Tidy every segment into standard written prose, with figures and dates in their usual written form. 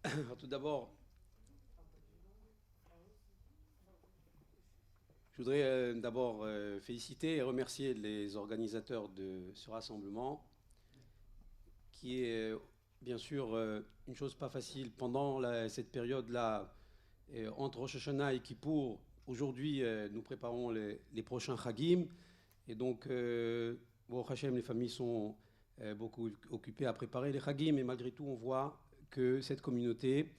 Alors, tout d'abord, je voudrais d'abord féliciter et remercier les organisateurs de ce rassemblement, qui est bien sûr une chose pas facile pendant cette période-là, entre Rosh Hashanah et Kippour. Aujourd'hui, nous préparons les prochains Chagim, et donc, bon, Hachem, les familles sont beaucoup occupées à préparer les Chagim, mais malgré tout, on voit que cette communauté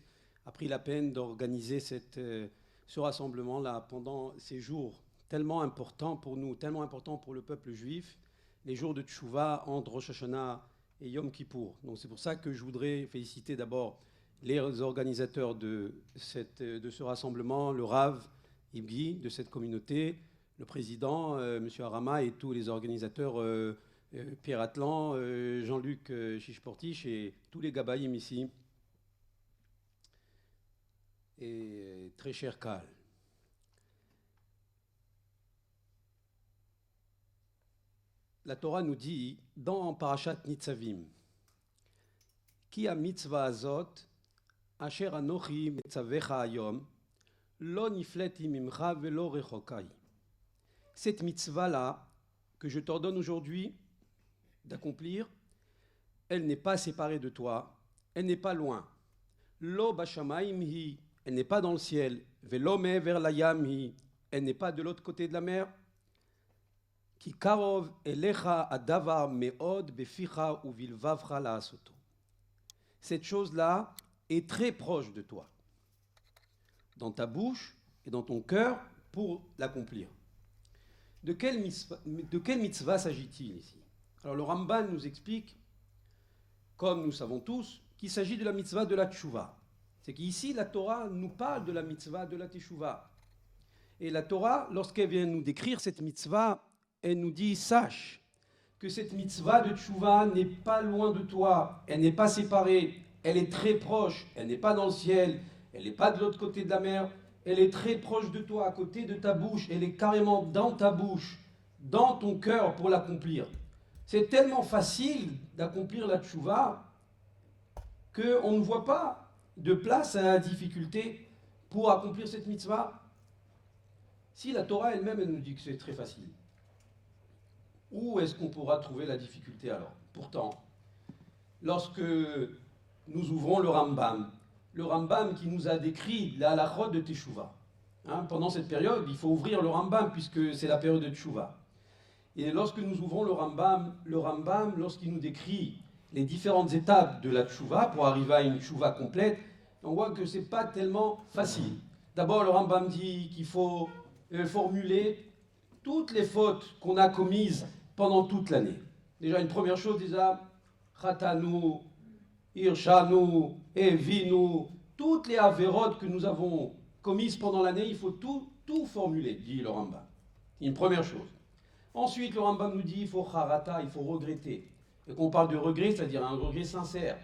a pris la peine d'organiser ce rassemblement-là pendant ces jours tellement importants pour nous, tellement importants pour le peuple juif, les jours de Tchouva entre Rosh Hashanah et Yom Kippour. Donc c'est pour ça que je voudrais féliciter d'abord les organisateurs de ce rassemblement, le Rav Ibgi de cette communauté, le président, M. Arama, et tous les organisateurs, Pierre Atlan, Jean-Luc Chichportiche et tous les Gabaïm ici. Et très cher Karl. La Torah nous dit dans Parashat Nitzavim, Ki mitzvah azot, asher anochi metzavecha hayom, lo nifleti mimcha velo rechokai. Cette mitzvah-là, que je t'ordonne aujourd'hui d'accomplir, elle n'est pas séparée de toi, elle n'est pas loin. Lo bashamayim hi, elle n'est pas dans le ciel. Velo me'ever layam hi, elle n'est pas de l'autre côté de la mer. Ki karov elecha adavar me'od beficha uvilvavcha la'asoto. Cette chose-là est très proche de toi, dans ta bouche et dans ton cœur, pour l'accomplir. De quelle mitzvah s'agit-il ici? Alors le Ramban nous explique, comme nous savons tous, qu'il s'agit de la mitzvah de la teshuvah. C'est qu'ici, la Torah nous parle de la mitzvah de la teshuvah. Et la Torah, lorsqu'elle vient nous décrire cette mitzvah, elle nous dit, sache que cette mitzvah de teshuvah n'est pas loin de toi, elle n'est pas séparée, elle est très proche, elle n'est pas dans le ciel, elle n'est pas de l'autre côté de la mer, elle est très proche de toi, à côté de ta bouche, elle est carrément dans ta bouche, dans ton cœur pour l'accomplir. C'est tellement facile d'accomplir la teshuvah qu'on ne voit pas de place à la difficulté pour accomplir cette mitzvah. Si la Torah elle-même elle nous dit que c'est très facile, où est-ce qu'on pourra trouver la difficulté alors? Pourtant, lorsque nous ouvrons le Rambam qui nous a décrit la halachot de Teshuvah, pendant cette période, il faut ouvrir le Rambam puisque c'est la période de Teshuvah. Et lorsque nous ouvrons le Rambam, lorsqu'il nous décrit les différentes étapes de la Teshuvah pour arriver à une Teshuvah complète, on voit que ce n'est pas tellement facile. D'abord, le Rambam dit qu'il faut formuler toutes les fautes qu'on a commises pendant toute l'année. Déjà, une première chose, déjà, Khatanu, Irshanu, Evinu, toutes les avérotes que nous avons commises pendant l'année, il faut tout formuler, dit le Rambam. Une première chose. Ensuite, le Rambam nous dit il faut charata, il faut regretter. Et quand on parle de regret, c'est-à-dire un regret sincère.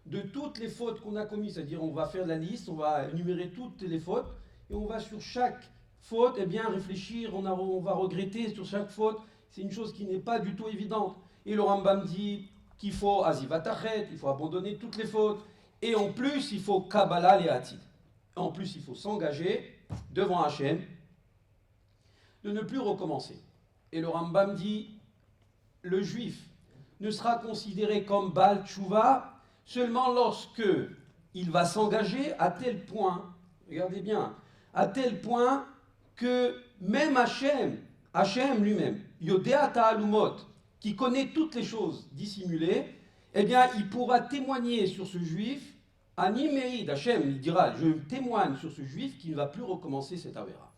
De toutes les fautes qu'on a commises, c'est-à-dire on va faire la liste, on va énumérer toutes les fautes, et on va sur chaque faute bien réfléchir, on va regretter sur chaque faute. C'est une chose qui n'est pas du tout évidente. Et le Rambam dit qu'il faut azivatachet, il faut abandonner toutes les fautes. Et en plus, il faut kabbalah le'atid. En plus, il faut s'engager devant Hachem de ne plus recommencer. Et le Rambam dit, le juif ne sera considéré comme Baal Tshuva seulement lorsque il va s'engager à tel point, regardez bien, à tel point que même Hachem lui-même, Yodea Ta'alumot, qui connaît toutes les choses dissimulées, eh bien, il pourra témoigner sur ce juif, Animeid, Hachem, il dira, je témoigne sur ce juif qui ne va plus recommencer cette avéra.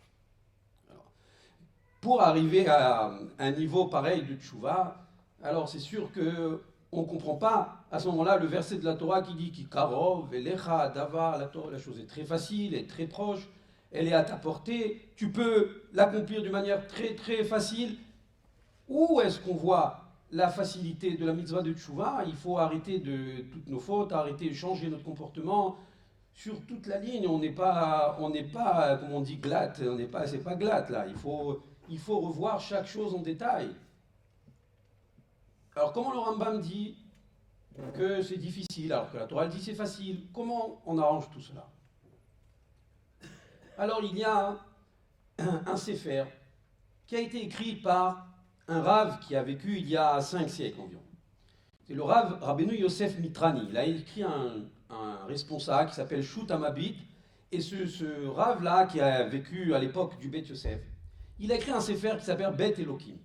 Pour arriver à un niveau pareil de tchouva, alors c'est sûr qu'on ne comprend pas à ce moment-là le verset de la Torah qui dit Ki karov, elecha, davar, la chose est très facile, elle est très proche, elle est à ta portée, tu peux l'accomplir d'une manière très très facile. Où est-ce qu'on voit la facilité de la mitzvah de tchouva? Il faut arrêter de toutes nos fautes, arrêter de changer notre comportement sur toute la ligne. On n'est pas, comme on dit, glatte, c'est pas glatte là, il faut revoir chaque chose en détail. Alors, comment le Rambam dit, que c'est difficile, alors que la Torah elle dit c'est facile. Comment on arrange tout cela? Alors il y a un Sefer qui a été écrit par un Rav qui a vécu il y a 5 siècles environ. C'est le Rav Rabbeinu Yosef Mitrani. Il a écrit un responsable qui s'appelle Shut Amabit. Et ce Rav-là, qui a vécu à l'époque du Beth Yosef, il a écrit un Sefer qui s'appelle Beth Elohim.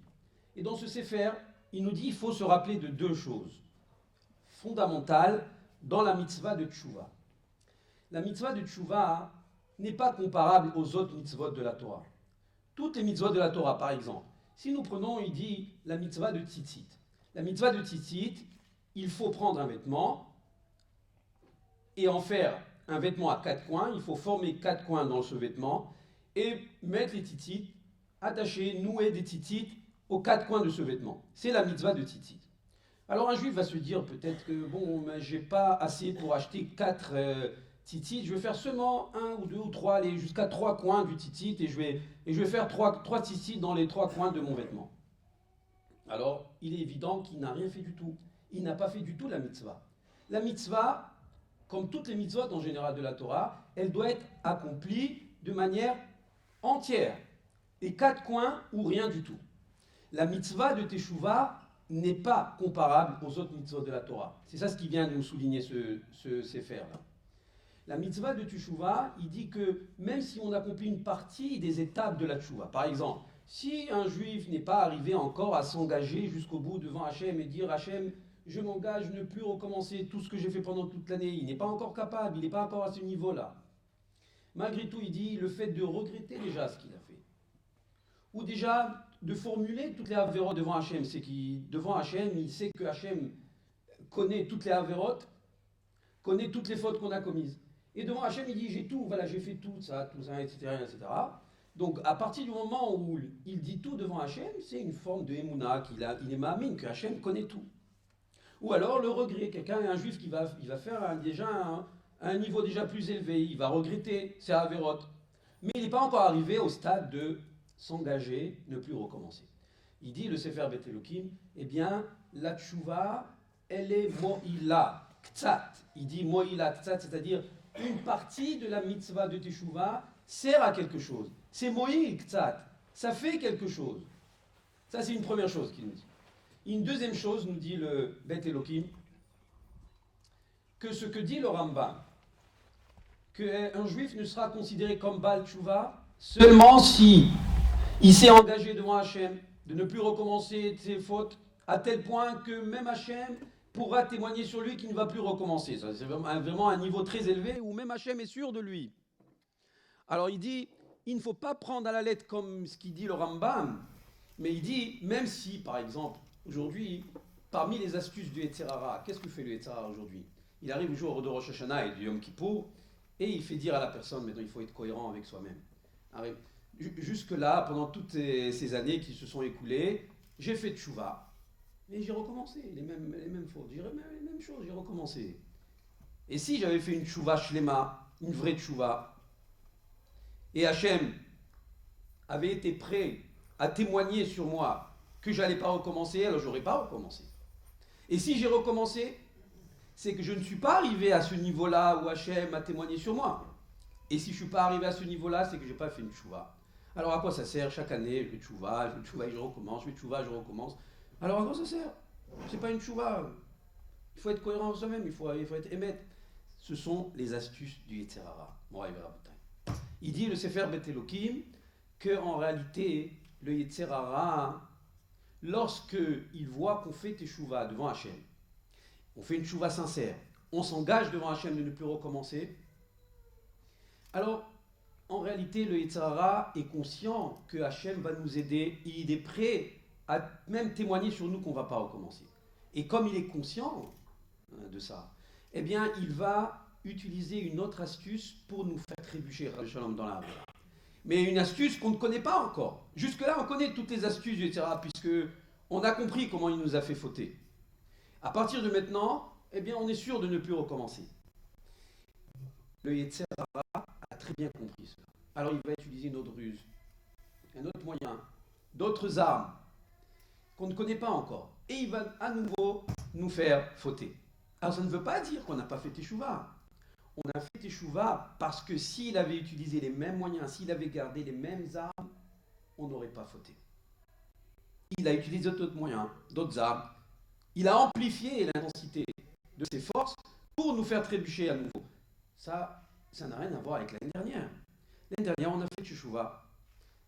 Et dans ce Sefer, il nous dit qu'il faut se rappeler de deux choses fondamentales dans la mitzvah de Tchouva. La mitzvah de Tchouva n'est pas comparable aux autres mitzvot de la Torah. Toutes les mitzvot de la Torah, par exemple, si nous prenons, il dit, la mitzvah de Tzitzit. La mitzvah de Tzitzit, il faut prendre un vêtement et en faire un vêtement à 4 coins. Il faut former 4 coins dans ce vêtement et mettre les tzitzit, attacher, nouer des tzitzit aux 4 coins de ce vêtement. C'est la mitzvah de Tzitzit. Alors un juif va se dire peut-être que bon, j'ai pas assez pour acheter 4 tzitzit, je vais faire seulement 1 ou 2 ou 3, aller jusqu'à 3 coins du tzitzit et je vais faire 3 tzitzit dans les 3 coins de mon vêtement. Alors il est évident qu'il n'a rien fait du tout. Il n'a pas fait du tout la mitzvah. La mitzvah, comme toutes les mitzvot en général de la Torah, elle doit être accomplie de manière entière. Et 4 coins ou rien du tout. La mitzvah de Teshuvah n'est pas comparable aux autres mitzvot de la Torah. C'est ça ce qui vient de nous souligner ce Sefer-là. La mitzvah de Teshuvah, il dit que même si on accomplit une partie des étapes de la Teshuvah, par exemple, si un juif n'est pas arrivé encore à s'engager jusqu'au bout devant Hachem et dire Hachem, je m'engage ne plus recommencer tout ce que j'ai fait pendant toute l'année, il n'est pas encore capable, il n'est pas encore à ce niveau-là. Malgré tout, il dit le fait de regretter déjà ce qu'il a fait. Ou déjà de formuler toutes les avérotes devant Hachem, c'est qu'il, devant Hachem, il sait que Hachem connaît toutes les avérotes, connaît toutes les fautes qu'on a commises. Et devant Hachem, il dit j'ai tout, voilà, j'ai fait tout ça, etc., etc. Donc à partir du moment où il dit tout devant Hachem, c'est une forme de émouna, il est ma'amine, que Hachem connaît tout. Ou alors le regret, un juif qui va faire déjà un niveau déjà plus élevé, il va regretter ses avérotes. Mais il n'est pas encore arrivé au stade de s'engager, ne plus recommencer. Il dit, le Sefer Beth Elohim, eh bien, la tchouva, elle est mo'ila, ktsat. Il dit mo'ila, ktsat, c'est-à-dire une partie de la mitzvah de teshuva sert à quelque chose. C'est mo'il, ktsat. Ça fait quelque chose. Ça, c'est une première chose qu'il nous dit. Une deuxième chose, nous dit le Beth Elohim, que ce que dit le Rambam, qu'un juif ne sera considéré comme Baal Tchouva seulement si il s'est engagé devant Hachem de ne plus recommencer ses fautes, à tel point que même Hachem pourra témoigner sur lui qu'il ne va plus recommencer. Ça, c'est vraiment un niveau très élevé où même Hachem est sûr de lui. Alors il dit, il ne faut pas prendre à la lettre comme ce qu'il dit le Rambam, mais il dit, même si, par exemple, aujourd'hui, parmi les astuces du Yetzer Hara, qu'est-ce que fait le Yetzer Hara aujourd'hui? Il arrive le jour de Rosh Hashanah et du Yom Kippour, et il fait dire à la personne, maintenant il faut être cohérent avec soi-même. Jusque-là, pendant toutes ces années qui se sont écoulées, j'ai fait tchouva, mais j'ai recommencé, les mêmes fautes, les mêmes choses, j'ai recommencé. Et si j'avais fait une tchouva shlema, une vraie tchouva, et Hachem avait été prêt à témoigner sur moi que je n'allais pas recommencer, alors je n'aurais pas recommencé. Et si j'ai recommencé, c'est que je ne suis pas arrivé à ce niveau-là où Hachem a témoigné sur moi. Et si je ne suis pas arrivé à ce niveau-là, c'est que je n'ai pas fait une tchouva. Alors à quoi ça sert? Chaque année, je fais tchouva et je recommence, je fais tchouva, je recommence. Alors à quoi ça sert? C'est pas une tchouva. Il faut être cohérent en soi-même, il faut être émettre. Ce sont les astuces du Yetzer Hara. Il dit le Sefer Beth Elohim qu'en réalité, le Yetzer Hara, lorsqu'il voit qu'on fait teshuvah devant Hachem, on fait une teshuvah sincère, on s'engage devant Hachem de ne plus recommencer, alors en réalité le Yetzer Hara est conscient que Hachem va nous aider, il est prêt à même témoigner sur nous qu'on ne va pas recommencer. Et comme il est conscient de ça, eh bien il va utiliser une autre astuce pour nous faire trébucher dans la vie. Mais une astuce qu'on ne connaît pas encore. Jusque-là, on connaît toutes les astuces du Yetzer Hara, puisque on a compris comment il nous a fait fauter. À partir de maintenant, eh bien, on est sûr de ne plus recommencer. Le Yetzer Hara a très bien compris cela. Alors, il va utiliser une autre ruse, un autre moyen, d'autres armes qu'on ne connaît pas encore. Et il va à nouveau nous faire fauter. Alors ça ne veut pas dire qu'on n'a pas fait Teshuvah. On a fait Teshuvah parce que s'il avait utilisé les mêmes moyens, s'il avait gardé les mêmes armes, on n'aurait pas fauté. Il a utilisé d'autres moyens, d'autres armes. Il a amplifié l'intensité de ses forces pour nous faire trébucher à nouveau. Ça n'a rien à voir avec l'année dernière. L'année dernière, on a fait Teshuvah.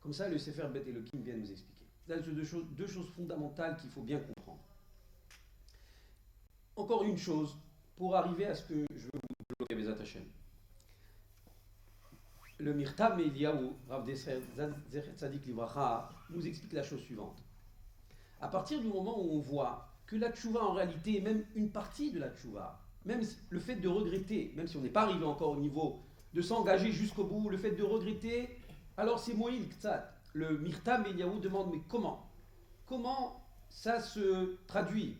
Comme ça, le Sefer Bet Elohim vient nous expliquer. Là, c'est deux choses fondamentales qu'il faut bien comprendre. Encore une chose, pour arriver à ce que je veux vous développer, Bezat Hashem. Le Mirtav Me'Eliyahu, Rav Zecher Tzadik Livracha, nous explique la chose suivante. À partir du moment où on voit que la tchouva en réalité est même une partie de la tchouva, même le fait de regretter, même si on n'est pas arrivé encore au niveau de s'engager jusqu'au bout, le fait de regretter, alors c'est Moïl Ktsat. Le Mirtav Me'Eliyahu demande mais comment ça se traduit?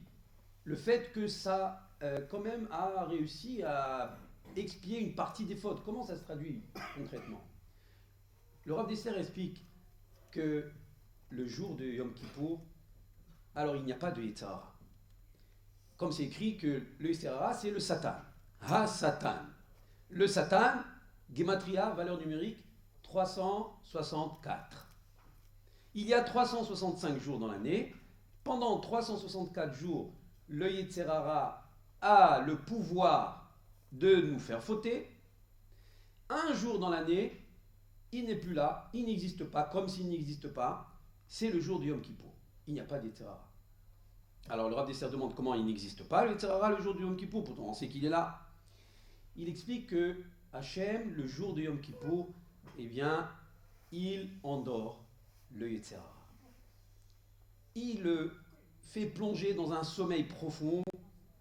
Le fait que ça quand même a réussi à expier une partie des fautes, comment ça se traduit concrètement? Le Rav Dessler explique que le jour de Yom Kippour, alors il n'y a pas de Yetzer Hara. Comme c'est écrit que le Yetzer Hara, c'est le Satan. Ha-Satan. Le Satan, Gematria, valeur numérique, 364. Il y a 365 jours dans l'année. Pendant 364 jours, le Yetzer Hara a le pouvoir de nous faire fauter. Un jour dans l'année, il n'est plus là, il n'existe pas, comme s'il n'existe pas. C'est le jour du Yom Kippour. Il n'y a pas de Yetzer Hara. Alors le Rav Dessler demande comment il n'existe pas le Yetzer Hara le jour du Yom Kippour, pourtant on sait qu'il est là. Il explique que Hachem, le jour du Yom Kippour, eh bien, il endort le Yetzer Hara. Il le fait plonger dans un sommeil profond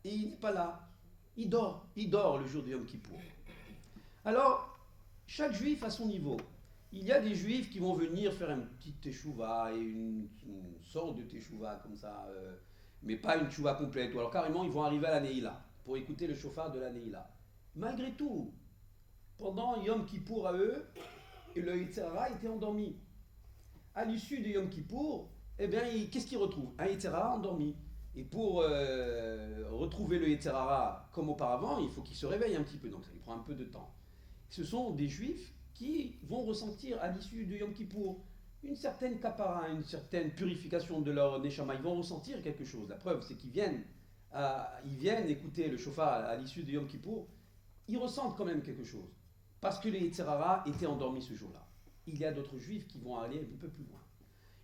et il n'est pas là. Il dort le jour du Yom Kippour. Alors, chaque juif a son niveau. Il y a des juifs qui vont venir faire une petite teshuva et une sorte de teshuva comme ça, mais pas une teshuva complète. Ou alors carrément, ils vont arriver à la Neila pour écouter le shofar de la Neila. Malgré tout, pendant Yom Kippour à eux, le Yetzer Hara était endormi. À l'issue de Yom Kippour, eh bien, qu'est-ce qu'ils retrouvent? Un Yetzer Hara endormi. Et pour retrouver le Yetzer Hara comme auparavant, il faut qu'il se réveille un petit peu, donc ça lui prend un peu de temps. Ce sont des juifs qui vont ressentir à l'issue de Yom Kippour une certaine kapara, une certaine purification de leur neshama. Ils vont ressentir quelque chose. La preuve, c'est qu'ils viennent écouter le shofar à l'issue de Yom Kippour. Ils ressentent quand même quelque chose. Parce que les Yetzer Hara étaient endormis ce jour-là. Il y a d'autres juifs qui vont aller un peu plus loin.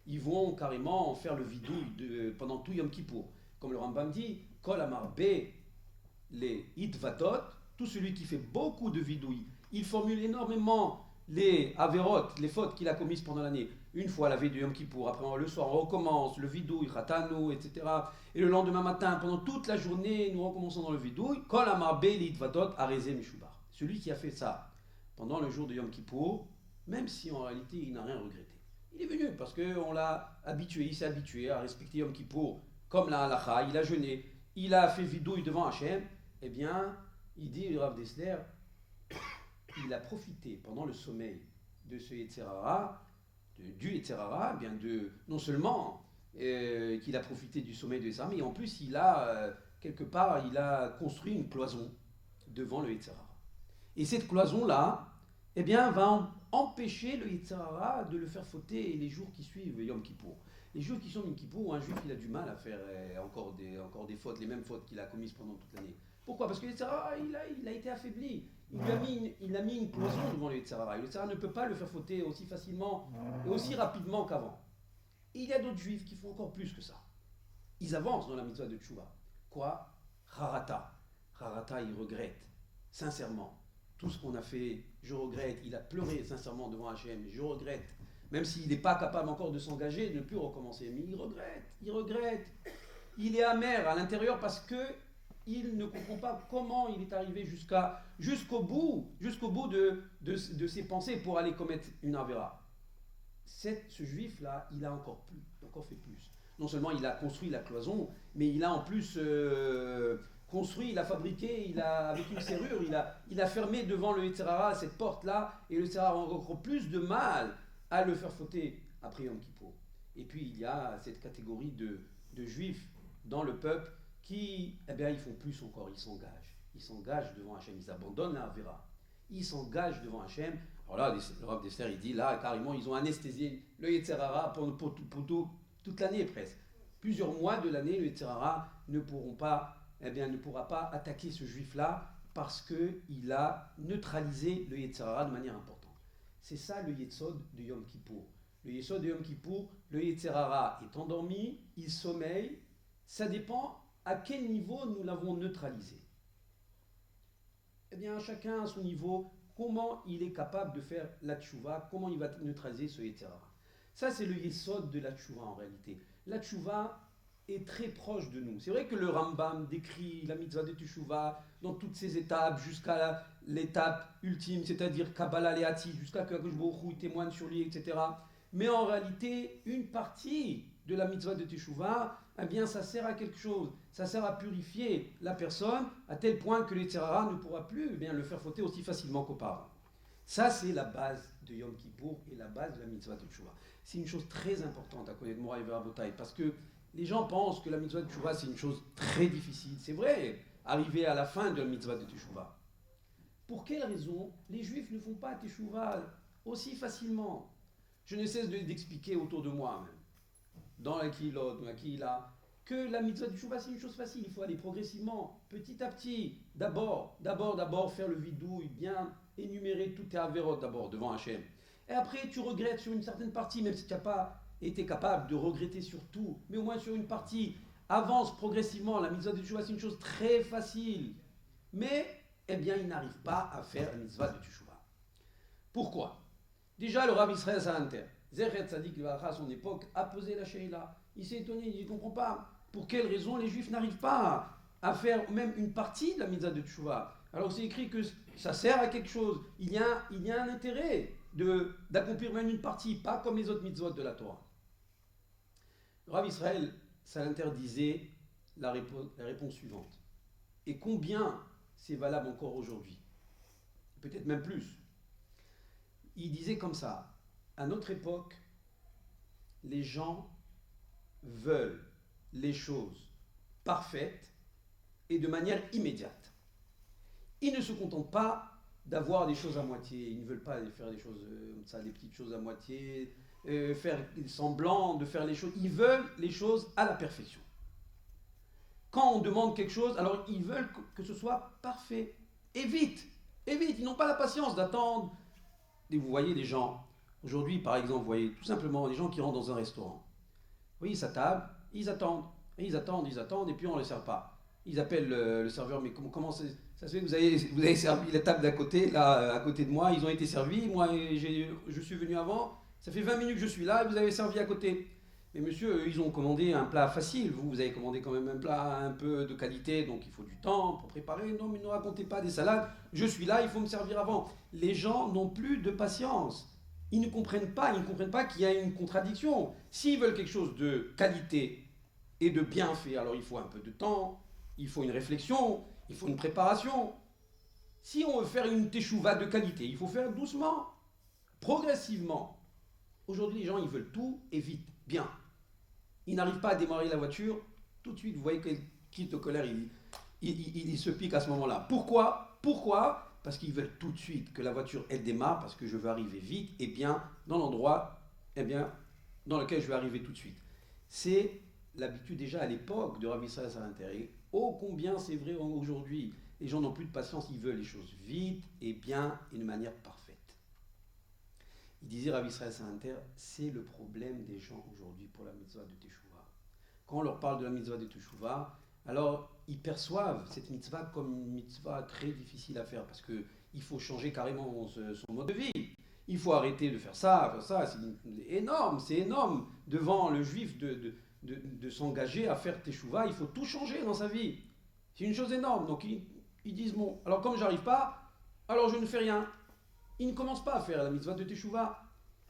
Ils vont carrément faire le vidouille pendant tout Yom Kippour. Comme le Rambam dit, Kol Amar Be les Hitvadot, tout celui qui fait beaucoup de vidouilles, il formule énormément les averot, les fautes qu'il a commises pendant l'année. Une fois la veille de Yom Kippour, après le soir on recommence, le vidouille, Ratano, etc. Et le lendemain matin, pendant toute la journée, nous recommençons dans le vidouille. Kol Amar Be les Hitvadot, Areze Mishubar. Celui qui a fait ça pendant le jour de Yom Kippour, même si en réalité il n'a rien regretté. Il est venu parce qu'on l'a habitué, il s'est habitué à respecter Yom Kippour comme la halacha, il a jeûné, il a fait vidouille devant Hachem. Eh bien, il dit, le Rav Dessler, il a profité pendant le sommeil de ce Yetzer Hara, du Yetzer Hara, eh bien non seulement qu'il a profité du sommeil de Yetzer Hara, mais en plus il a, quelque part, il a construit une cloison devant le Yetzer Hara. Et cette cloison-là, eh bien, va empêcher le Yetzer Hara de le faire fauter les jours qui suivent Yom Kippour. Les jours qui sont Yom Kippour, un juif il a du mal à faire encore des fautes, les mêmes fautes qu'il a commises pendant toute l'année. Pourquoi? Parce que le Yetzer Hara, il a été affaibli. Il a mis une cloison devant le Yetzer Hara. Le Yetzer Hara ne peut pas le faire fauter aussi facilement et aussi rapidement qu'avant. Et il y a d'autres juifs qui font encore plus que ça. Ils avancent dans la mitzvah de Tchouva. Quoi? Harata. Harata, il regrette, sincèrement. Tout ce qu'on a fait, je regrette. Il a pleuré sincèrement devant Hachem, je regrette. Même s'il n'est pas capable encore de s'engager, de ne plus recommencer. Mais il regrette. Il est amer à l'intérieur parce qu'il ne comprend pas comment il est arrivé jusqu'au bout de ses pensées pour aller commettre une avéra. Ce juif-là, il a encore fait plus. Non seulement il a construit la cloison, mais il a en plus construit, il a fabriqué, avec une serrure, il a fermé devant le Yetzer Hara cette porte-là, et le Yetzer Hara a encore plus de mal à le faire fauter après Yom Kippour. Et puis il y a cette catégorie de juifs dans le peuple qui, eh bien, ils font plus encore, ils s'engagent. Ils s'engagent devant Hachem, ils abandonnent la Avera. Ils s'engagent devant Hachem. Alors là, le Rav d'Esther, il dit là, carrément, ils ont anesthésié le Yetzer Hara toute l'année presque. Plusieurs mois de l'année, le Yetzer Hara ne pourra pas attaquer ce juif-là parce qu'il a neutralisé le Yetzer Hara de manière importante. C'est ça le Yetzod de Yom Kippour. Le Yetzod de Yom Kippour, le Yetzer Hara est endormi, il sommeille. Ça dépend à quel niveau nous l'avons neutralisé. Eh bien, chacun à son niveau, comment il est capable de faire la tchouva, comment il va neutraliser ce Yetzer Hara. Ça, c'est le Yesod de la tchouva en réalité. La tchouva est très proche de nous. C'est vrai que le Rambam décrit la mitzvah de tchouva dans toutes ses étapes, jusqu'à l'étape ultime, c'est-à-dire Kabbalah Leati, jusqu'à que Akadosh Baruch Hu témoigne sur lui, etc. Mais en réalité, une partie de la mitzvah de tchouva, eh bien, ça sert à quelque chose. Ça sert à purifier la personne à tel point que le Yetzer Hara ne pourra plus le faire fauter aussi facilement qu'auparavant. Ça, c'est la base de Yom Kippour et la base de la mitzvah de tchouva. C'est une chose très importante à connaître, Moraï Verabotai, parce que les gens pensent que la mitzvah de tchouva, c'est une chose très difficile. C'est vrai, arriver à la fin de la mitzvah de tchouva. Pour quelle raison les juifs ne font pas tchouva aussi facilement? Je ne cesse d'expliquer autour de moi, même, dans la Kihilot, dans la Kihila, que la mitzvah de tchouva, c'est une chose facile. Il faut aller progressivement, petit à petit. D'abord, faire le vidouille, bien énumérer toutes tes avérots d'abord devant Hachem. Et après, tu regrettes sur une certaine partie, même si tu n'as pas été capable de regretter sur tout, mais au moins sur une partie. Avance progressivement. La mitzvah de tchouva, c'est une chose très facile. Mais, eh bien, il n'arrive pas à faire la mitzvah de tchouva. Pourquoi? Déjà, le Rav Israël Salanter, Zechet Tzadik Levacha, à son époque, a posé la Sheila. Il s'est étonné, il ne comprend pas. Pour quelle raison les Juifs n'arrivent pas à faire même une partie de la mitzvah de tchouva? Alors c'est écrit que ça sert à quelque chose. Il y a un intérêt d'accomplir même une partie, pas comme les autres mitzvot de la Torah. Le Rav Israël Salanter disait la réponse suivante. Et combien c'est valable encore aujourd'hui? Peut-être même plus. Il disait comme ça, à notre époque, les gens veulent les choses parfaites et de manière immédiate. Ils ne se contentent pas d'avoir des choses à moitié. Ils ne veulent pas faire des choses comme ça, des petites choses à moitié, faire semblant de faire les choses. Ils veulent les choses à la perfection. Quand on demande quelque chose, alors ils veulent que ce soit parfait. Et vite. Ils n'ont pas la patience d'attendre. Et vous voyez les gens, aujourd'hui par exemple, vous voyez tout simplement les gens qui rentrent dans un restaurant. Vous voyez sa table, ils attendent, et puis on ne les sert pas. Ils appellent le serveur, mais comment ça se fait que vous avez servi la table d'à côté, là, à côté de moi, ils ont été servis, moi je suis venu avant, ça fait 20 minutes que je suis là, et vous avez servi à côté. Mais monsieur, ils ont commandé un plat facile, vous avez commandé quand même un plat un peu de qualité, donc il faut du temps pour préparer. Non, mais ne racontez pas des salades, je suis là, il faut me servir avant. Les gens n'ont plus de patience. Ils ne comprennent pas qu'il y a une contradiction. S'ils veulent quelque chose de qualité et de bien fait, alors il faut un peu de temps, il faut une réflexion, il faut une préparation. Si on veut faire une teshuva de qualité, il faut faire doucement, progressivement. Aujourd'hui, les gens, ils veulent tout et vite, bien. Ils n'arrivent pas à démarrer la voiture, tout de suite, vous voyez quel crise de colère, il se pique à ce moment-là. Pourquoi? Parce qu'ils veulent tout de suite que la voiture, elle démarre, parce que je veux arriver vite et bien dans l'endroit dans lequel je vais arriver tout de suite. C'est l'habitude déjà à l'époque de Rav Israël Salanter. Oh, combien c'est vrai aujourd'hui. Les gens n'ont plus de patience, ils veulent les choses vite et bien et de manière parfaite. Il disait Rav Israël Salanter, c'est le problème des gens aujourd'hui pour la mitzvah de Teshuvah. Quand on leur parle de la mitzvah de Teshuvah, alors ils perçoivent cette mitzvah comme une mitzvah très difficile à faire parce qu'il faut changer carrément son mode de vie. Il faut arrêter de faire ça. C'est énorme devant le juif de s'engager à faire Teshuvah. Il faut tout changer dans sa vie. C'est une chose énorme. Donc ils disent, bon, alors comme j'arrive pas, alors je ne fais rien. Ils ne commencent pas à faire la mitzvah de Teshuvah.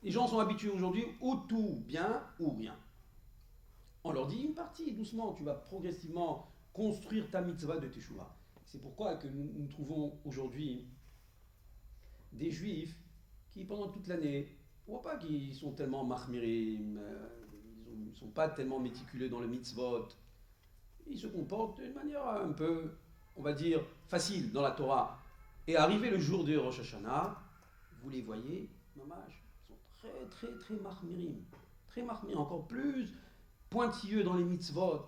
Les gens sont habitués aujourd'hui ou tout bien ou rien. On leur dit une partie, doucement, tu vas progressivement construire ta mitzvah de Teshuvah. C'est pourquoi que nous trouvons aujourd'hui des juifs qui, pendant toute l'année, on ne voit pas qu'ils sont tellement mahmirim, ils ne sont pas tellement méticuleux dans le mitzvot. il se comporte d'une manière un peu, on va dire, facile dans la Torah. Et arrivé le jour de Rosh Hashanah, vous les voyez, mamash, ils sont très mahmirim, encore plus pointilleux dans les mitzvot,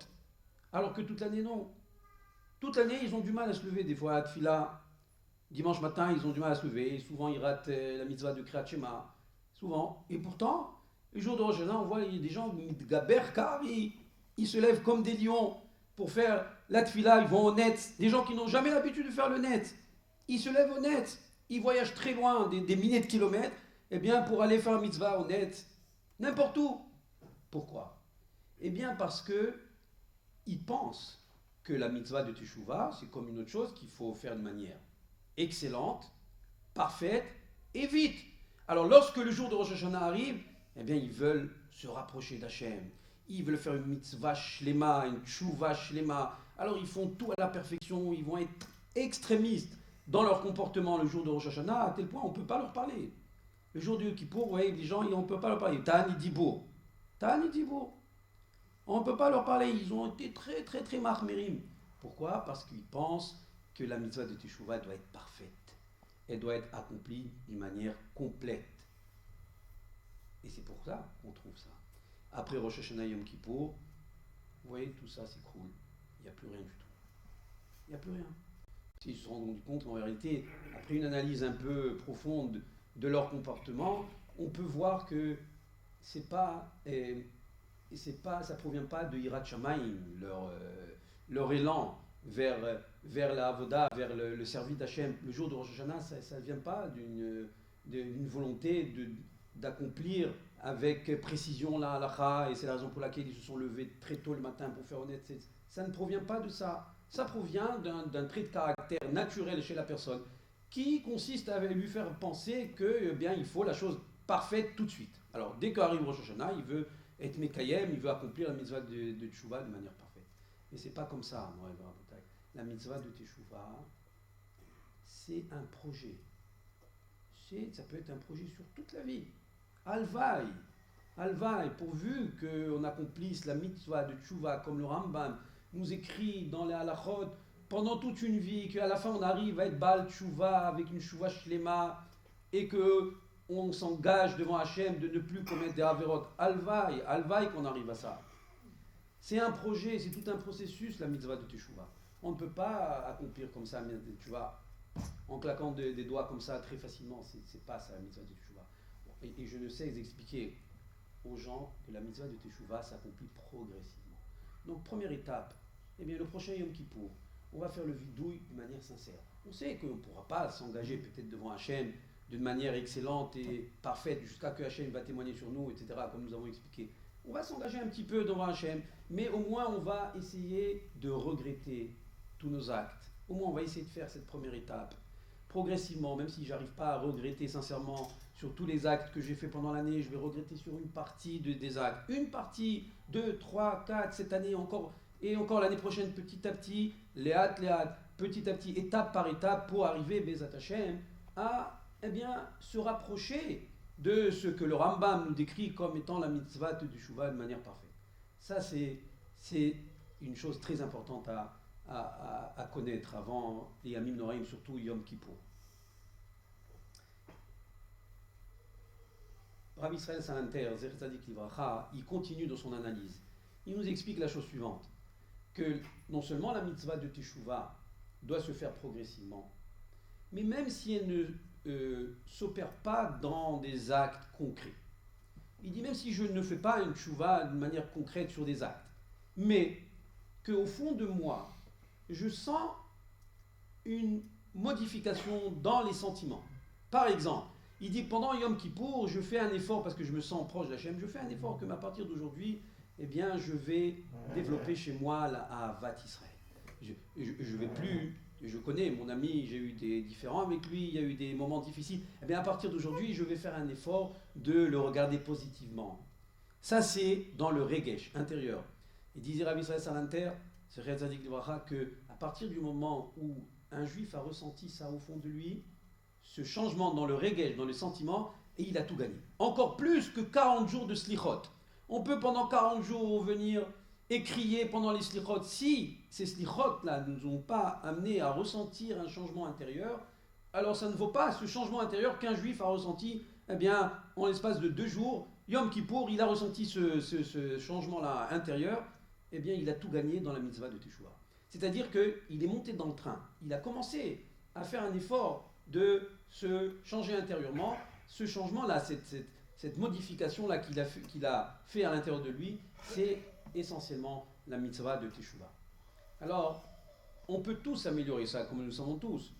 alors que toute l'année, non. Toute l'année, ils ont du mal à se lever. Des fois, à Tfila, dimanche matin, ils ont du mal à se lever. Souvent, ils ratent la mitzvah de Kriyat Shema. Souvent. Et pourtant, le jour de Rosh Hashanah, on voit il y a des gens, Gaber Kari, ils se lèvent comme des lions pour faire la Tfila. Ils vont au net. Des gens qui n'ont jamais l'habitude de faire le net. Ils se lèvent au net. Ils voyagent très loin, des milliers de kilomètres, eh bien, pour aller faire mitzvah au net. N'importe où. Pourquoi? Eh bien, parce que ils pensent que la mitzvah de Teshuvah, c'est comme une autre chose qu'il faut faire de manière excellente, parfaite et vite. Alors lorsque le jour de Rosh Hashanah arrive, eh bien ils veulent se rapprocher d'Hachem. Ils veulent faire une mitzvah shlema, une teshuvah shlema. Alors ils font tout à la perfection, ils vont être extrémistes dans leur comportement le jour de Rosh Hashanah, à tel point on ne peut pas leur parler. Le jour du Kippour, vous voyez, les gens, on ne peut pas leur parler. Ta'ani Dibour. On ne peut pas leur parler, ils ont été très mahmérim. Pourquoi? Parce qu'ils pensent que la mitzvah de Teshuvah doit être parfaite. Elle doit être accomplie d'une manière complète. Et c'est pour ça qu'on trouve ça. Après Rosh Hashanah Yom Kippour, vous voyez, tout ça s'écroule. Il n'y a plus rien du tout. Il n'y a plus rien. Ils se sont rendus compte qu'en réalité, après une analyse un peu profonde de leur comportement, on peut voir que c'est pas... ça provient pas de Hirat Shamayim, leur élan vers la Avoda, vers le service d'Hachem. Le jour de Rosh Hashanah, ça ne vient pas d'une volonté d'accomplir avec précision la halakha, et c'est la raison pour laquelle ils se sont levés très tôt le matin pour faire honnête. Ça ne provient pas de ça. Ça provient d'un trait de caractère naturel chez la personne qui consiste à lui faire penser que, eh bien, il faut la chose parfaite tout de suite. Alors, dès qu'arrive Rosh Hashanah, il veut être Mekayem, il veut accomplir la mitzvah de Teshuvah de manière parfaite. Mais c'est pas comme ça, moi, la mitzvah de Teshuvah, c'est un projet. Ça peut être un projet sur toute la vie. Alvaï, pourvu qu'on accomplisse la mitzvah de Teshuvah comme le Rambam nous écrit dans les halachot pendant toute une vie, qu'à la fin on arrive à être Baal Teshuvah avec une Teshuvah Shlema et que on s'engage devant Hachem de ne plus commettre des avérotes. Alvaï qu'on arrive à ça. C'est un projet, c'est tout un processus, la mitzvah de Teshuvah. On ne peut pas accomplir comme ça, tu vois, en claquant des doigts comme ça très facilement. C'est pas ça la mitzvah de Teshuvah. Et je ne sais expliquer aux gens que la mitzvah de Teshuvah s'accomplit progressivement. Donc première étape, eh bien le prochain Yom Kippour, on va faire le vidouille de manière sincère. On sait qu'on ne pourra pas s'engager peut-être devant Hachem d'une manière excellente et parfaite jusqu'à que Hachem va témoigner sur nous, etc., comme nous avons expliqué. On va s'engager un petit peu devant Hachem, mais au moins on va essayer de regretter tous nos actes. Au moins on va essayer de faire cette première étape. Progressivement, même si j'arrive pas à regretter sincèrement sur tous les actes que j'ai fait pendant l'année, je vais regretter sur une partie des actes. Une partie, 2, 3, 4, cette année encore, et encore l'année prochaine, petit à petit, léat, petit à petit, étape par étape, pour arriver, Bezat Hachem, à se rapprocher de ce que le Rambam nous décrit comme étant la mitzvah du Teshuvah de manière parfaite. Ça, c'est une chose très importante à connaître avant les Yamim Noraim, surtout Yom Kippour. Rabbi Israël Salanter, Zecher Tzadik Livracha, il continue dans son analyse. Il nous explique la chose suivante, que non seulement la mitzvah de Teshuvah doit se faire progressivement, mais même si elle ne s'opère pas dans des actes concrets. Il dit même si je ne fais pas une teshuvah de manière concrète sur des actes, mais qu'au fond de moi, je sens une modification dans les sentiments. Par exemple, il dit pendant Yom Kippour, je fais un effort parce que je me sens proche d'Hachem, je fais un effort que à partir d'aujourd'hui, eh bien, je vais développer chez moi la Ahavat Israël. Je vais plus... Je connais mon ami, j'ai eu des différends avec lui, il y a eu des moments difficiles. Eh bien, à partir d'aujourd'hui, je vais faire un effort de le regarder positivement. Ça, c'est dans le regesh intérieur. Il disait Rabbi Israël Salanter, c'est Tzadik Livracha, que à partir du moment où un juif a ressenti ça au fond de lui, ce changement dans le regesh, dans le sentiment, et il a tout gagné. Encore plus que 40 jours de slichot. On peut pendant 40 jours venir et crier pendant les slichot, si ces slichot-là ne nous ont pas amené à ressentir un changement intérieur, alors ça ne vaut pas ce changement intérieur qu'un juif a ressenti, eh bien, en l'espace de 2 jours. Yom Kippour, il a ressenti ce changement-là intérieur, eh bien, il a tout gagné dans la mitzvah de Teshuvah. C'est-à-dire qu'il est monté dans le train, il a commencé à faire un effort de se changer intérieurement. Ce changement-là, cette modification-là qu'il a fait à l'intérieur de lui, c'est essentiellement la mitzvah de Teshuvah. Alors, on peut tous améliorer ça, comme nous le savons tous.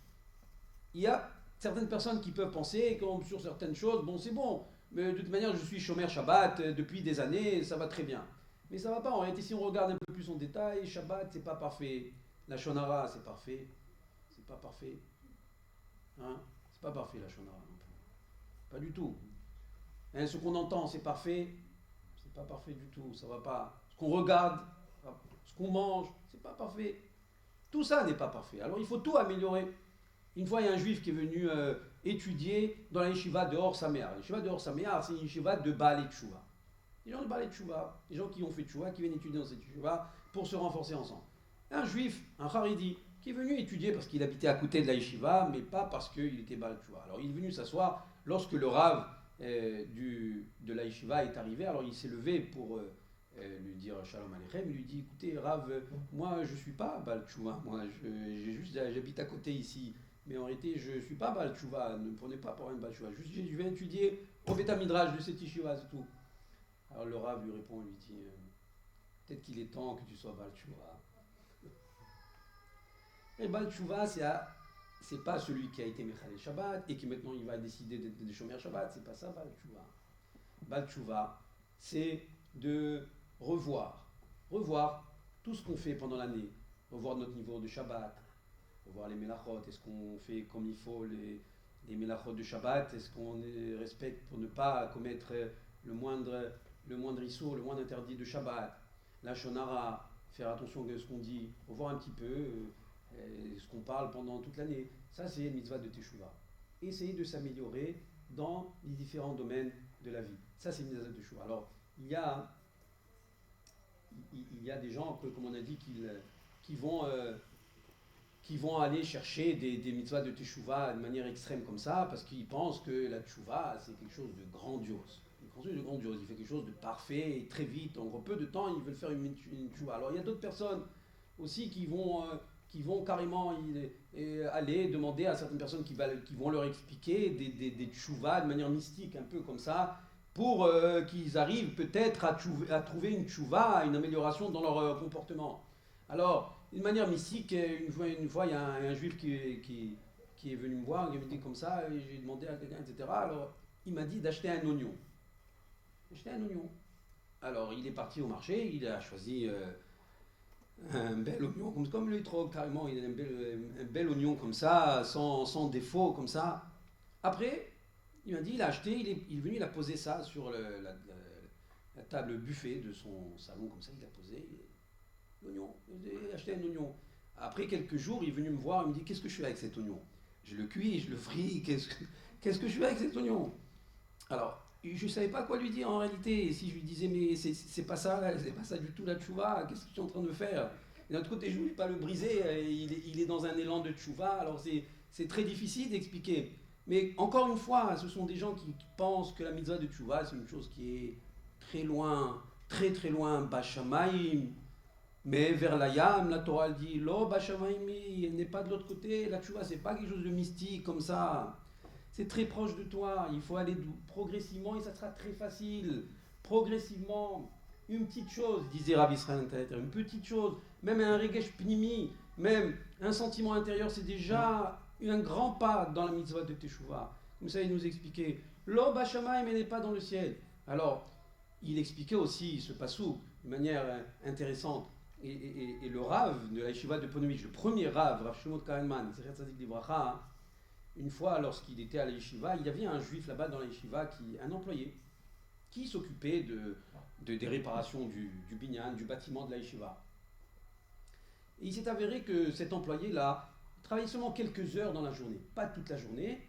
Il y a certaines personnes qui peuvent penser que sur certaines choses, bon, c'est bon, mais de toute manière, je suis Shomer Shabbat depuis des années, ça va très bien. Mais ça va pas. En réalité, si on regarde un peu plus en détail, Shabbat, c'est pas parfait. La Shonara, c'est parfait. C'est pas parfait. Hein? C'est pas parfait, la Shonara non plus. Pas du tout. Hein, ce qu'on entend, c'est parfait. C'est pas parfait du tout. Ça va pas. Ce qu'on regarde, ce qu'on mange, c'est pas parfait. Tout ça n'est pas parfait. Alors, il faut tout améliorer. Une fois, il y a un juif qui est venu étudier dans la yeshiva de Or Sameach. La yeshiva de Or Sameach, c'est une yeshiva de Baalei Teshuvah. Les gens de Baalei Teshuvah, les gens qui ont fait Teshuvah, qui viennent étudier dans cette yeshiva pour se renforcer ensemble. Un juif, un Haridi, qui est venu étudier parce qu'il habitait à côté de la yeshiva, mais pas parce qu'il était Baalei Teshuvah. Alors il est venu s'asseoir lorsque le Rav de la yeshiva est arrivé. Alors il s'est levé pour lui dire Shalom Aleichem. Il lui dit, écoutez Rav, moi je ne suis pas Baalei Teshuvah, moi j'habite à côté ici. Mais en réalité, je ne suis pas Baal Teshuvah, ne me prenez pas pour un Baal Teshuvah. Juste, je viens étudier au Beth Midrash de cette yeshiva, c'est tout. Alors le Rav lui répond, lui dit, peut-être qu'il est temps que tu sois Baal Teshuvah. Et Baal Teshuvah, c'est pas celui qui a été Mechalel Shabbat et qui maintenant il va décider de Shomer Shabbat, c'est pas ça Baal Teshuvah. Baal Teshuvah, c'est de revoir tout ce qu'on fait pendant l'année, revoir notre niveau de Shabbat, voir les mélachot, est-ce qu'on fait comme il faut les mélachot de Shabbat, est-ce qu'on respecte pour ne pas commettre le moindre issour, le moindre interdit de Shabbat, la shonara, faire attention à ce qu'on dit, revoir un petit peu ce qu'on parle pendant toute l'année. Ça, c'est une mitzvah de Teshuvah. Essayer de s'améliorer dans les différents domaines de la vie. Ça, c'est une mitzvah de Teshuvah. Alors, il y a des gens, comme on a dit, qui vont aller chercher des mitzvahs de Teshuvah de manière extrême comme ça, parce qu'ils pensent que la Teshuvah, c'est quelque chose de grandiose. Il fait quelque chose de parfait, et très vite, en peu de temps, ils veulent faire une Teshuvah. Alors il y a d'autres personnes aussi qui vont carrément aller demander à certaines personnes qui vont leur expliquer des Teshuvah de manière mystique, un peu comme ça, pour qu'ils arrivent peut-être à trouver une Teshuvah, une amélioration dans leur comportement. Alors, d'une manière mystique, une fois, il y a un juif qui est venu me voir, il m'a dit comme ça, et j'ai demandé à quelqu'un, etc. Alors, il m'a dit d'acheter un oignon. Alors, il est parti au marché, il a choisi un bel oignon, comme le troc, carrément, il a un bel oignon comme ça, sans défaut, comme ça. Après, il m'a dit, il a acheté, il est venu, il a posé ça sur la table buffet de son salon, comme ça, il a posé. L'oignon, j'ai acheté un oignon. Après quelques jours, il est venu me voir, il me dit, qu'est-ce que je fais avec cet oignon? Je le cuis, je le fris, qu'est-ce que je fais avec cet oignon? Alors, je ne savais pas quoi lui dire en réalité. Et si je lui disais, mais c'est pas ça du tout la tchouva, qu'est-ce que tu es en train de faire? Et d'un autre côté, je ne voulais pas le briser, il est dans un élan de tchouva, alors c'est très difficile d'expliquer. Mais encore une fois, ce sont des gens qui pensent que la mitzvah de tchouva, c'est une chose qui est très loin, très très loin, Bashamaim. Mais vers la Yam, la Torah elle dit Lo Bashamaimi, elle n'est pas de l'autre côté. La Tchouva, c'est pas quelque chose de mystique comme ça. C'est très proche de toi. Il faut aller progressivement et ça sera très facile. Progressivement, une petite chose, disait Rav Israël, une petite chose, même un regesh pnimi, même un sentiment intérieur, c'est déjà un grand pas dans la mitzvah de Teshuvah. Comme ça, il nous expliquait Lo Bashamaim, elle n'est pas dans le ciel. Alors, il expliquait aussi ce passou de manière intéressante. Et le Rav de la yeshiva de Ponovitch, le premier Rav, Rav Shimon Kahelman, une fois lorsqu'il était à la yeshiva, il y avait un juif là-bas dans la yeshiva, un employé, qui s'occupait des réparations du binyan, du bâtiment de la yeshiva. Et il s'est avéré que cet employé-là travaillait seulement quelques heures dans la journée, pas toute la journée,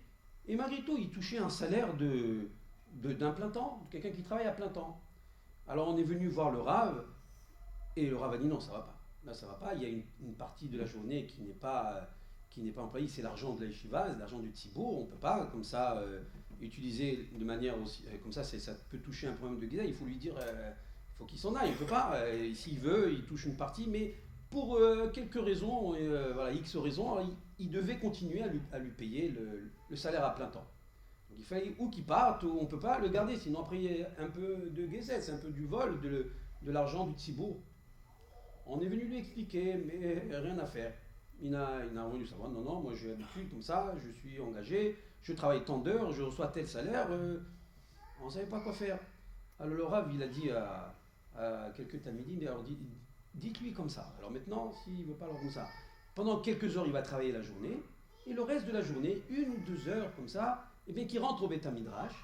et malgré tout, il touchait un salaire d'un plein temps, quelqu'un qui travaille à plein temps. Alors on est venu voir le Rav, Et le Rav a dit non, ça va pas. Là, ça va pas. Il y a une partie de la journée qui n'est pas employée. C'est l'argent de la yeshiva, c'est l'argent du tzibour. On peut pas comme ça utiliser de manière aussi comme ça. Ça peut toucher un problème de guida. Il faut lui dire, il faut qu'il s'en aille. Il peut pas. S'il veut, il touche une partie, mais pour quelques raisons, voilà, X raisons, il devait continuer à lui payer le salaire à plein temps. Donc il fallait ou qu'il parte, ou on ne peut pas le garder, sinon après il y a un peu de gezès, un peu du vol de l'argent du tzibour. On est venu lui expliquer, mais rien à faire. Il n'a voulu savoir, non, moi j'ai l'habitude comme ça, je suis engagé, je travaille tant d'heures, je reçois tel salaire, on ne savait pas quoi faire. Alors le Rav, il a dit à quelques tamidim, alors dites-lui comme ça. Alors maintenant, s'il ne veut pas alors comme ça, pendant quelques heures, il va travailler la journée, et le reste de la journée, 1 ou 2 heures comme ça, et bien qu'il rentre au Beth Midrash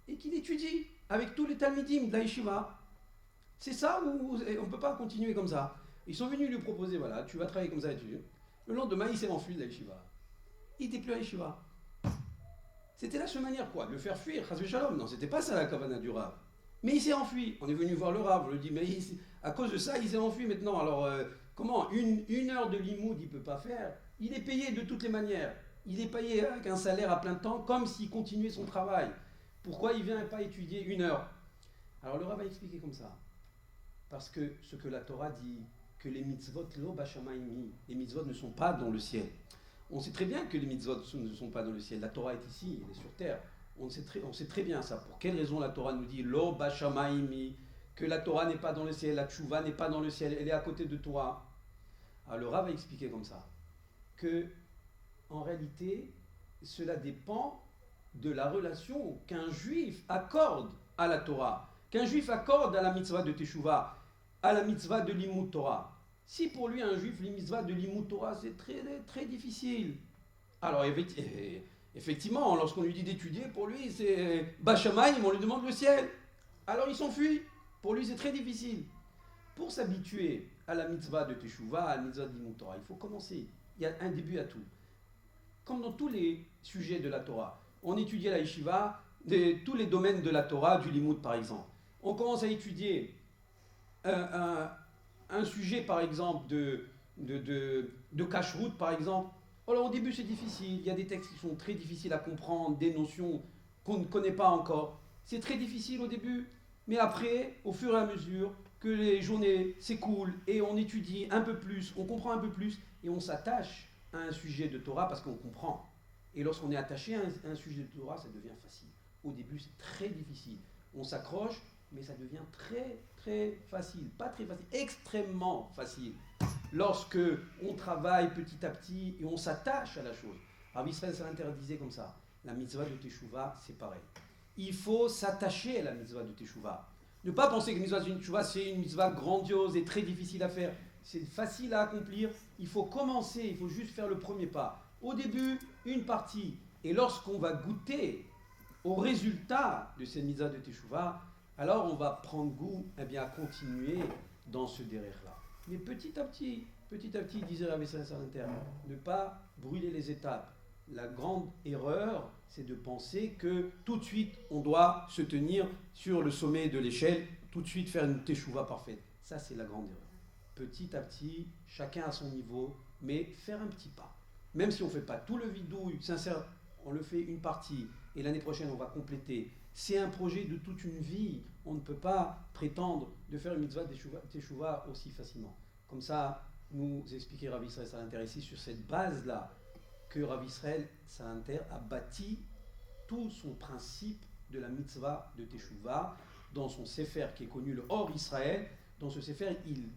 et qu'il étudie avec tous les talmidim de la yeshiva. C'est ça ou on ne peut pas continuer comme ça. Ils sont venus lui proposer, voilà, tu vas travailler comme ça et tu. Le lendemain, il s'est enfui de la yeshiva. Il n'était plus à la yeshiva. C'était la seule manière, quoi, de le faire fuir, chas v'shalom. Non, c'était pas ça la kavana du Rav. Mais il s'est enfui. On est venu voir le Rav, on lui dit, mais à cause de ça, il s'est enfui maintenant. Alors, comment une heure de limoud, il ne peut pas faire. Il est payé de toutes les manières. Il est payé avec un salaire à plein temps, comme s'il continuait son travail. Pourquoi il ne vient pas étudier 1 heure? Alors le Rav va expliquer comme ça. Parce que ce que la Torah dit, que les mitzvot, les mitzvot ne sont pas dans le ciel. On sait très bien que les mitzvot ne sont pas dans le ciel. La Torah est ici, elle est sur terre. On sait très bien ça. Pour quelle raison la Torah nous dit lo bashamayimi, que la Torah n'est pas dans le ciel, la tchouva n'est pas dans le ciel, elle est à côté de toi. Alors le Rav va expliquer comme ça, que en réalité, cela dépend de la relation qu'un juif accorde à la Torah, qu'un juif accorde à la mitzvah de Teshuvah, à la mitzvah de Limud Torah. Si pour lui, un juif, la mitzvah de Limud Torah, c'est très, très difficile. Alors, effectivement, lorsqu'on lui dit d'étudier, pour lui, c'est Bachamaïm, on lui demande le ciel. Alors, il s'enfuit. Pour lui, c'est très difficile. Pour s'habituer à la mitzvah de Teshuvah, à la mitzvah de Limud Torah, il faut commencer. Il y a un début à tout. Comme dans tous les sujets de la Torah. On étudie à la yeshiva tous les domaines de la Torah, du Limoud par exemple. On commence à étudier un sujet par exemple de kashrut par exemple. Alors au début c'est difficile, il y a des textes qui sont très difficiles à comprendre, des notions qu'on ne connaît pas encore. C'est très difficile au début, mais après, au fur et à mesure que les journées s'écoulent et on étudie un peu plus, on comprend un peu plus et on s'attache à un sujet de Torah parce qu'on comprend. Et lorsqu'on est attaché à un sujet de Torah, ça devient facile. Au début, c'est très difficile. On s'accroche, mais ça devient très, très facile. Pas très facile, extrêmement facile. Lorsque on travaille petit à petit et on s'attache à la chose. Rabbi Israël s'interdisait comme ça. La mitzvah de Teshuvah, c'est pareil. Il faut s'attacher à la mitzvah de Teshuvah. Ne pas penser que la mitzvah de Teshuvah, c'est une mitzvah grandiose et très difficile à faire. C'est facile à accomplir. Il faut commencer, il faut juste faire le premier pas. Au début, une partie. Et lorsqu'on va goûter au résultat de cette mitzvah de Teshuvah, alors on va prendre goût à continuer dans ce derrière-là. Mais petit à petit, disait Rabbi Israël Salanter, ne pas brûler les étapes. La grande erreur, c'est de penser que tout de suite, on doit se tenir sur le sommet de l'échelle, tout de suite faire une Teshuvah parfaite. Ça, c'est la grande erreur. Petit à petit, chacun à son niveau, mais faire un petit pas. Même si on ne fait pas tout le vidouille, sincère, on le fait une partie, et l'année prochaine, on va compléter. C'est un projet de toute une vie. On ne peut pas prétendre de faire une mitzvah Teshuvah aussi facilement. Comme ça, nous expliquer Rabbi Israël Salanter ici sur cette base-là, que Rabbi Israël Salanter a bâti tout son principe de la mitzvah de Teshuvah dans son Sefer qui est connu, le Or Israël. Dans ce Sefer, il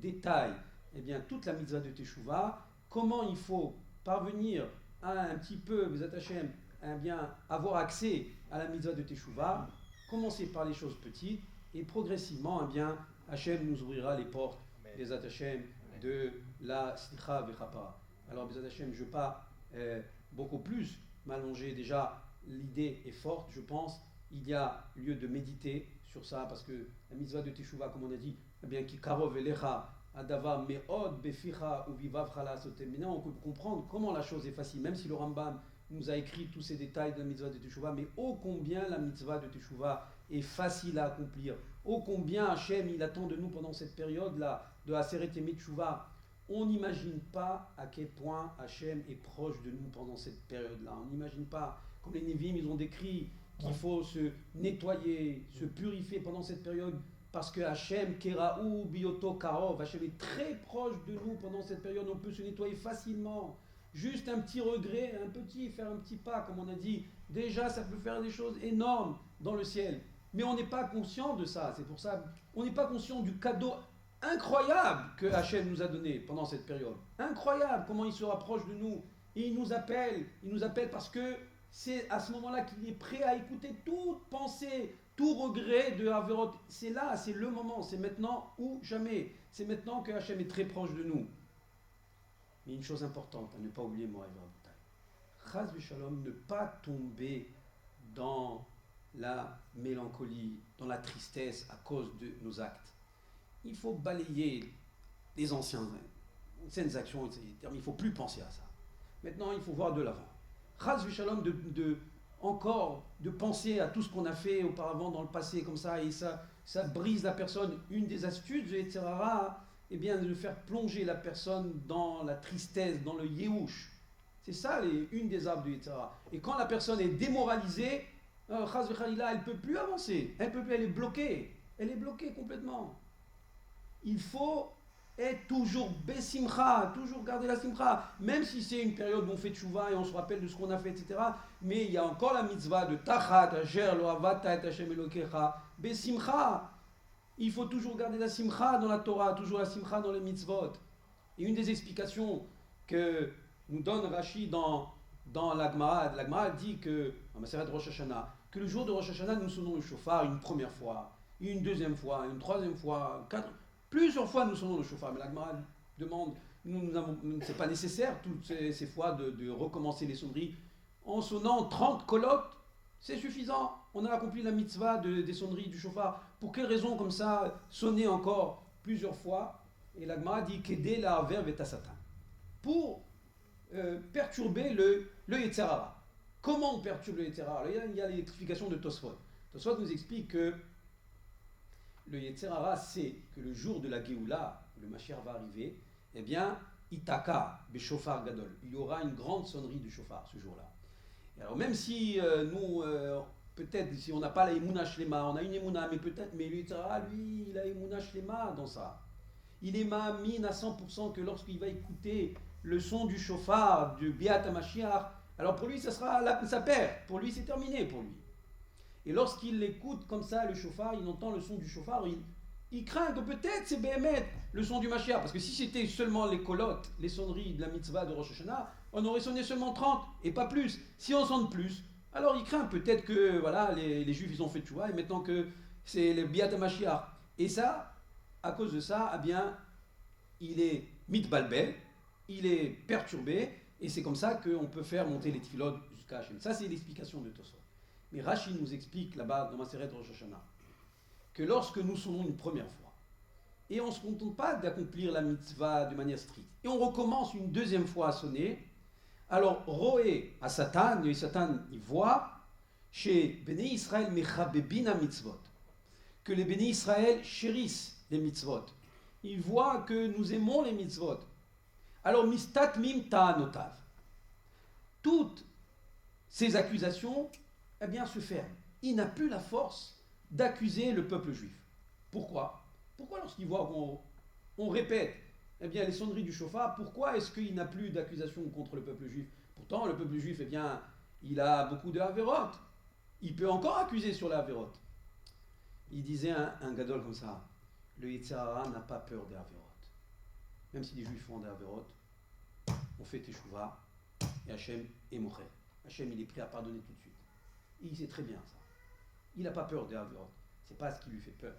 détaille toute la mitzvah de Teshuvah, comment il faut parvenir à un petit peu, vous attachez avoir accès à la mitzvah de Teshuvah, commencer par les choses petites et progressivement, Hachem nous ouvrira les portes des Hachem de la Slicha Vechapa. Alors, Bezat Hachem, je ne veux pas beaucoup plus m'allonger. Déjà, l'idée est forte, je pense. Il y a lieu de méditer sur ça parce que la mitzvah de Teshuvah, comme on a dit, qui karov elecha adavar me'od beficha ou vivavcha la sotem. Maintenant, on peut comprendre comment la chose est facile, même si le Rambam nous a écrit tous ces détails de la mitzvah de Teshuvah, mais ô combien la mitzvah de Teshuvah est facile à accomplir, ô combien Hachem il attend de nous pendant cette période-là, de Aseret Yemei Teshuvah. On n'imagine pas à quel point Hachem est proche de nous pendant cette période-là. On n'imagine pas, comme les Nevi'im, ils ont décrit qu'il faut se nettoyer, se purifier pendant cette période, parce que Hachem, Keraou, Bioto, Karov, Hachem est très proche de nous pendant cette période. On peut se nettoyer facilement. Juste un petit regret, faire un petit pas, comme on a dit. Déjà, ça peut faire des choses énormes dans le ciel. Mais on n'est pas conscient de ça. C'est pour ça on n'est pas conscient du cadeau incroyable que Hachem nous a donné pendant cette période. Incroyable comment il se rapproche de nous. Et il nous appelle parce que c'est à ce moment-là qu'il est prêt à écouter toute pensée, tout regret de Averot. C'est là, c'est le moment, c'est maintenant ou jamais. C'est maintenant que Hachem est très proche de nous. Mais une chose importante à ne pas oublier, moi, Chaz v'shalom, ne pas tomber dans la mélancolie, dans la tristesse à cause de nos actes. Il faut balayer les anciennes actions, etc. Il ne faut plus penser à ça. Maintenant, il faut voir de l'avant. Chaz v'shalom, encore de penser à tout ce qu'on a fait auparavant dans le passé, comme ça, et ça brise la personne. Une des astuces de etc., eh bien, de faire plonger la personne dans la tristesse, dans le yéhouch. C'est ça une des arbres du etc. Et quand la personne est démoralisée, chaz v'chalila, elle ne peut plus avancer. Elle est bloquée. Elle est bloquée complètement. Il faut être toujours besimcha, toujours garder la simcha, même si c'est une période où on fait tchouva et on se rappelle de ce qu'on a fait, etc. Mais il y a encore la mitzvah de tachat, asher lo avata et Hashem elokecha, besimcha. Il faut toujours garder la simcha dans la Torah, toujours la simcha dans les mitzvot. Et une des explications que nous donne Rashi dans la Gemara dit que, en Maseret Rosh Hashanah, que le jour de Rosh Hashanah, nous sonnons le shofar une première fois, une deuxième fois, une troisième fois, plusieurs fois nous sonnons le shofar. Mais la Gemara demande, c'est pas nécessaire toutes ces fois de recommencer les sonneries. En sonnant 30 kolot, c'est suffisant. On a accompli la mitzvah des sonneries du shofar. Pour quelle raison comme ça sonner encore plusieurs fois? Et la Gemara dit Kedé la verve et Satan. Pour perturber le Yetzer Hara. Comment on perturbe le Yetzer Hara? Il y a l'électrification de Tosfot. Tosfot nous explique que le Yetzer Hara sait que le jour de la Géoula, le Mashiach va arriver, eh bien, Itaka, Beshofar Gadol, il y aura une grande sonnerie du shofar ce jour-là. Et alors même si nous, peut-être, si on n'a pas la Emouna Shlema, on a une Emouna, mais le Yetzer Hara, lui, il a Emouna Shlema dans ça. Il est ma'amine à 100% que lorsqu'il va écouter le son du shofar, du Biat HaMashiach, alors pour lui, ça sera sa perte. Pour lui, c'est terminé pour lui. Et lorsqu'il écoute comme ça le shofar, il entend le son du shofar, il craint que peut-être c'est Béhémet, le son du Mashiach. Parce que si c'était seulement les kolotes, les sonneries de la mitzvah de Rosh Hashanah, on aurait sonné seulement 30 et pas plus. Si on sonne plus, alors il craint peut-être que voilà, les Juifs ils ont fait tchouva et maintenant que c'est le Biat HaMashiach. Et ça, à cause de ça, eh bien, il est mitbalbel, il est perturbé, et c'est comme ça qu'on peut faire monter les tefilot jusqu'à Hachem. Ça, c'est l'explication de Tosfot. Mais Rashi nous explique là-bas dans Maseret Rosh Hashanah que lorsque nous sonnons une première fois, et on ne se contente pas d'accomplir la mitzvah de manière stricte, et on recommence une deuxième fois à sonner, alors Roé à Satan, et Satan il voit chez Béné Israël Mechabebina mitzvot, que les Béné Israël chérissent les mitzvot. Il voit que nous aimons les mitzvot. Alors, mistat mim ta'anotav. Toutes ces accusations, eh bien, se ferment. Il n'a plus la force d'accuser le peuple juif. Pourquoi? Pourquoi lorsqu'il voit qu'on répète eh bien, les sonneries du shofar, pourquoi est-ce qu'il n'a plus d'accusation contre le peuple juif? Pourtant, le peuple juif, eh bien, il a beaucoup de haverot. Il peut encore accuser sur la haverot. Il disait un gadol comme ça, le Yetzer Hara n'a pas peur des haverot. Même si les juifs font des haverot, on fait teshuva et Hachem est moché. Hachem il est prêt à pardonner tout de suite. Et il sait très bien ça. Il n'a pas peur des haverot. C'est pas ce qui lui fait peur.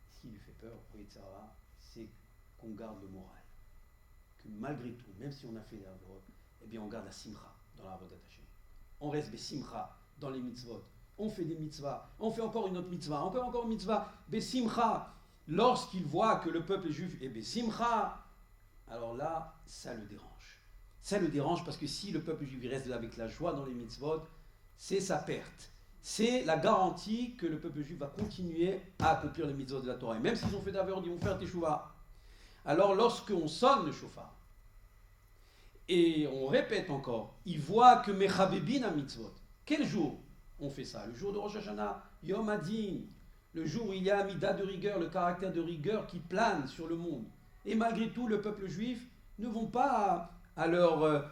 Ce qui lui fait peur pour Yetzer Hara, c'est qu'on garde le moral. Que malgré tout, même si on a fait des haverot, eh bien on garde la simcha dans la avodat Hachem. On reste besimcha dans les mitzvot. On fait des mitzvahs. On fait encore une autre mitzvah. Encore une mitzvah. Besimcha. Lorsqu'il voit que le peuple juif est besimcha, alors là, ça le dérange. Ça le dérange parce que si le peuple juif reste avec la joie dans les mitzvot, c'est sa perte. c'est la garantie que le peuple juif va continuer à accomplir les mitzvot de la Torah. Et même s'ils ont fait d'aveur, ils vont faire teshuva. Alors lorsqu'on sonne le shofar, et on répète encore, ils voient que Mechabebin a mitzvot. Quel jour on fait ça? Le jour de Rosh Hashanah, Yom Adin, le jour où il y a Amida de rigueur, le caractère de rigueur qui plane sur le monde. Et malgré tout, le peuple juif ne vont pas à leur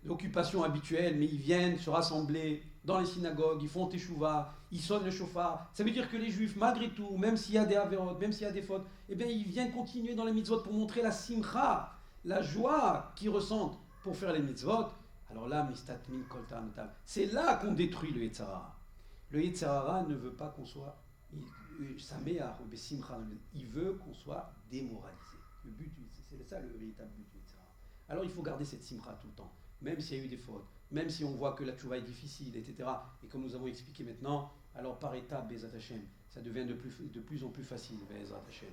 occupation habituelle, mais ils viennent se rassembler dans les synagogues, ils font teshuva, ils sonnent le shofar. Ça veut dire que les juifs, malgré tout, même s'il y a des avérotes, même s'il y a des fautes, eh bien, ils viennent continuer dans les mitzvot pour montrer la simcha, la joie qu'ils ressentent pour faire les mitzvot. Alors là, mistatmin kol ta'amtam, c'est là qu'on détruit le Yetzer Hara. Le Yetzer Hara ne veut pas qu'on soit sameach ou besimcha, il veut qu'on soit démoralisé. Le but, c'est ça le véritable but du Yetzer Hara. Alors il faut garder cette simcha tout le temps, même s'il y a eu des fautes, même si on voit que la tchouva est difficile, etc. Et comme nous avons expliqué maintenant, alors par étapes, Bezat Hashem, ça devient de plus en plus facile, Bezat Hashem.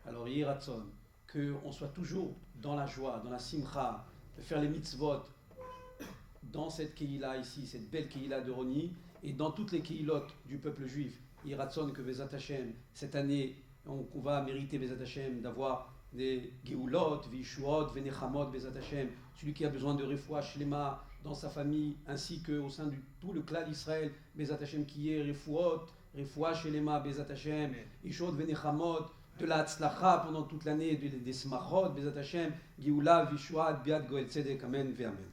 Alors Yeh Ratzon, qu'on soit toujours dans la joie, dans la simcha, de faire les mitzvot, dans cette Kehila ici, cette belle Kehila de Roni, et dans toutes les Kehilot du peuple juif, Yeh Ratzon que Bezat Hashem, cette année, on va mériter Bezat Hashem d'avoir des Geoulot, Vishuot, Venechamot, Bezat Hashem, celui qui a besoin de Refoua Shlema dans sa famille, ainsi qu'au sein de tout le clan d'Israël, Bezat Hashem qui est Refouot, Refoua Shlema, Bezat Hashem, Ishot, Venechamot, de la Hatzlacha pendant toute l'année, des Smachot, Bezat Hashem, Geoula, Vishuat, Biat, Goel Tzedek, Amen, Ve Amen.